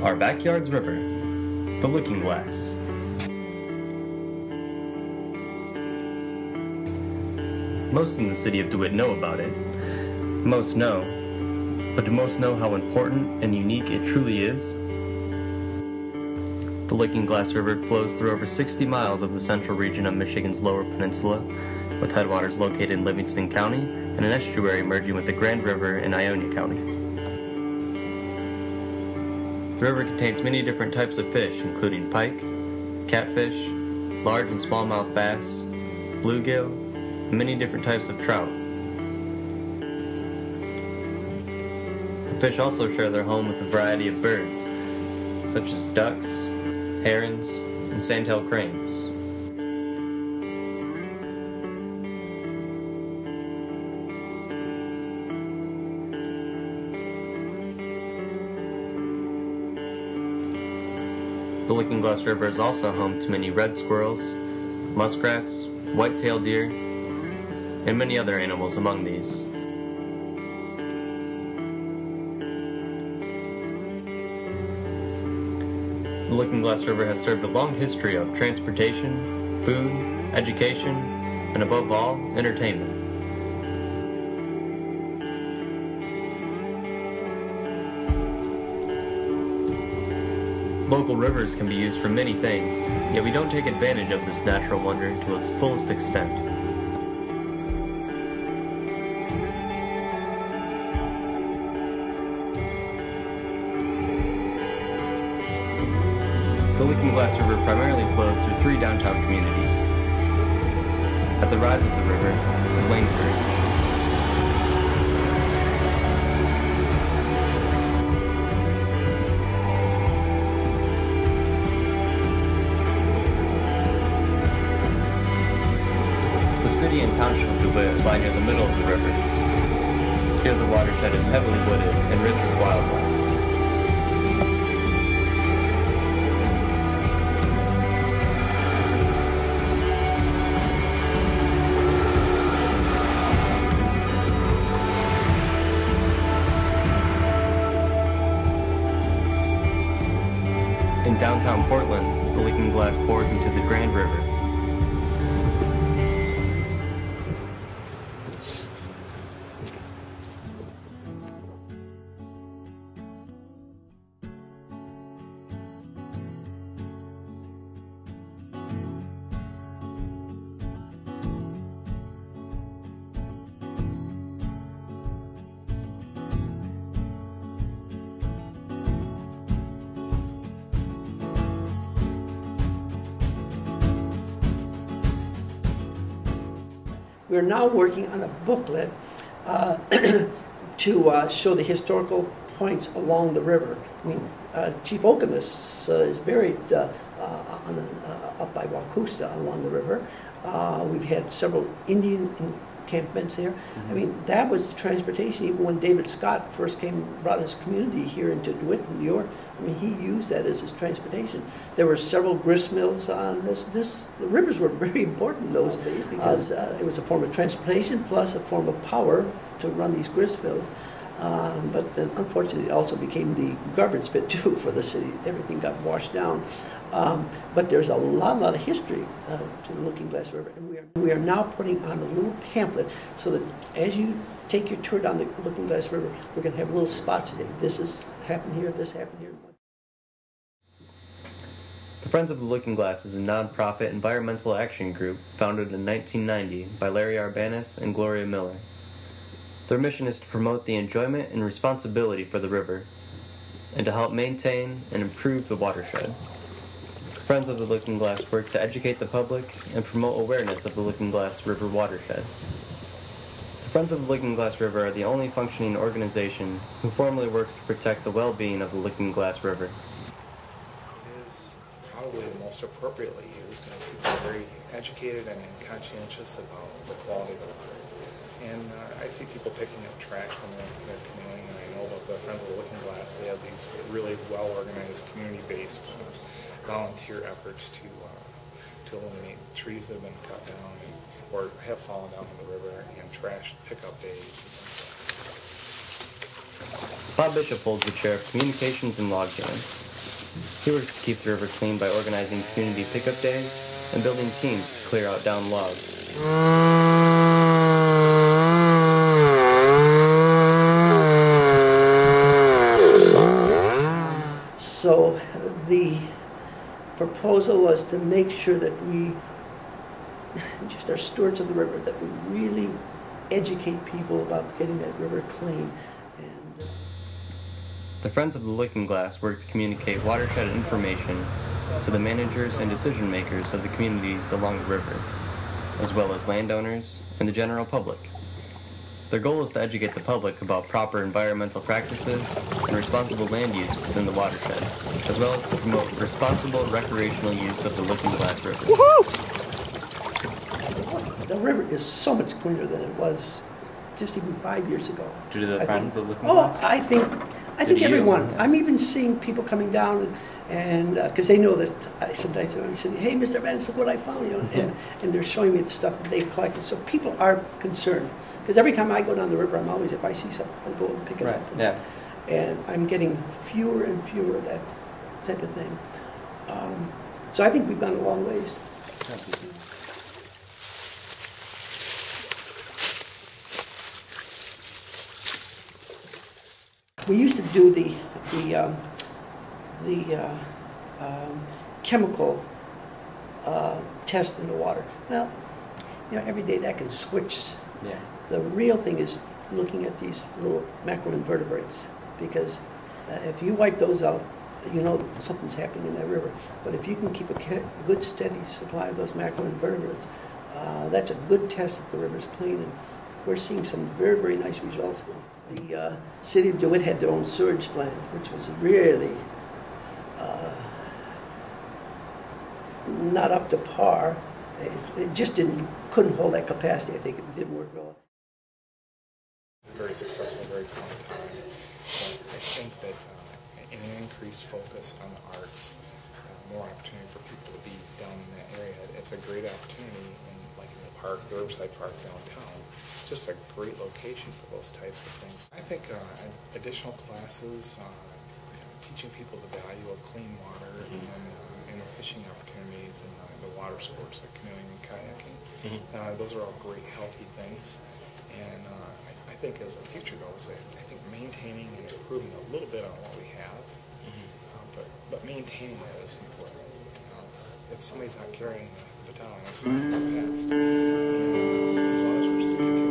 Our backyard's river, the Looking Glass. Most in the city of DeWitt know about it. Most know, but do most know how important and unique it truly is? The Looking Glass River flows through over 60 miles of the central region of Michigan's Lower Peninsula, with headwaters located in Livingston County and an estuary merging with the Grand River in Ionia County. The river contains many different types of fish, including pike, catfish, large and smallmouth bass, bluegill, and many different types of trout. The fish also share their home with a variety of birds, such as ducks, herons, and sandhill cranes. The Looking Glass River is also home to many red squirrels, muskrats, white-tailed deer, and many other animals among these. The Looking Glass River has served a long history of transportation, food, education, and above all, entertainment. Local rivers can be used for many things, yet we don't take advantage of this natural wonder to its fullest extent. The Looking Glass River primarily flows through three downtown communities. At the rise of the river is Lanesbury. The city and township of DeWitt lie near the middle of the river. Here the watershed is heavily wooded and rich with wildlife. In downtown Portland, the Looking Glass pours into the Grand River. We're now working on a booklet to show the historical points along the river. I mean, Chief Okemos is buried up by Waukusta along the river. We've had several Indian encampments there. I mean, that was transportation. Even when David Scott first brought his community here into DeWitt from New York, I mean, he used that as his transportation. There were several grist mills on this. The rivers were very important in those days because it was a form of transportation plus a form of power to run these grist mills. But then, unfortunately, it also became the garbage pit too for the city. Everything got washed down. But there's a lot of history to the Looking Glass River, and we are now putting on a little pamphlet so that as you take your tour down the Looking Glass River, we're going to have little spots today. This has happened here. This happened here. The Friends of the Looking Glass is a non-profit environmental action group founded in 1990 by Larry Arbanis and Gloria Miller. Their mission is to promote the enjoyment and responsibility for the river, and to help maintain and improve the watershed. Friends of the Looking Glass work to educate the public and promote awareness of the Looking Glass River watershed. The Friends of the Looking Glass River are the only functioning organization who formally works to protect the well-being of the Looking Glass River. It is probably the most appropriately used, and people are very educated and conscientious about the quality of the water. And I see people picking up trash from their canoeing, and I know that the Friends of the Looking Glass, they have these really well-organized, community-based volunteer efforts to eliminate trees that have been cut down or have fallen down in the river, and trash pickup days. Bob Bishop holds the chair of Communications and Log Jams. He works to keep the river clean by organizing community pickup days and building teams to clear out downed logs. So the proposal was to make sure that we just are stewards of the river, that we really educate people about getting that river clean. And The Friends of the Looking Glass work to communicate watershed information to the managers and decision makers of the communities along the river, as well as landowners and the general public. Their goal is to educate the public about proper environmental practices and responsible land use within the watershed, as well as to promote responsible recreational use of the Looking Glass River. the river is so much cleaner than it was just even 5 years ago. Due to the I Friends think. of Looking Oh, Glass? I think Did you? everyone. Yeah. I'm even seeing people coming down and because they know that I sometimes I'm saying, "Hey, Mr. Vance, look what I found," you know, and they're showing me the stuff that they've collected. So people are concerned because every time I go down the river, I'm always, if I see something, I go and pick it Right, up. yeah. And I'm getting fewer and fewer of that type of thing. So I think we've gone a long ways. We used to do the chemical test in the water. Well, you know, every day that can switch. Yeah. The real thing is looking at these little macroinvertebrates, because if you wipe those out, you know something's happening in that river. But if you can keep a good, steady supply of those macroinvertebrates, that's a good test that the river's clean, and we're seeing some very, very nice results now. The city of DeWitt had their own sewage plant, which was really not up to par. It just couldn't hold that capacity. I think it didn't work well. Very successful, very fun time. But I think that an increased focus on the arts, more opportunity for people to be down in that area. It's a great opportunity, like in the park, the Riverside Park downtown. It's just a great location for those types of things. I think additional classes, teaching people the value of clean water and fishing opportunities and the water sports like canoeing and kayaking. Those are all great, healthy things. And I think as a future goes, I think maintaining and improving a little bit on what we have, but maintaining it is important. You know, if somebody's not carrying the baton, it's not past. And as long as we're continuing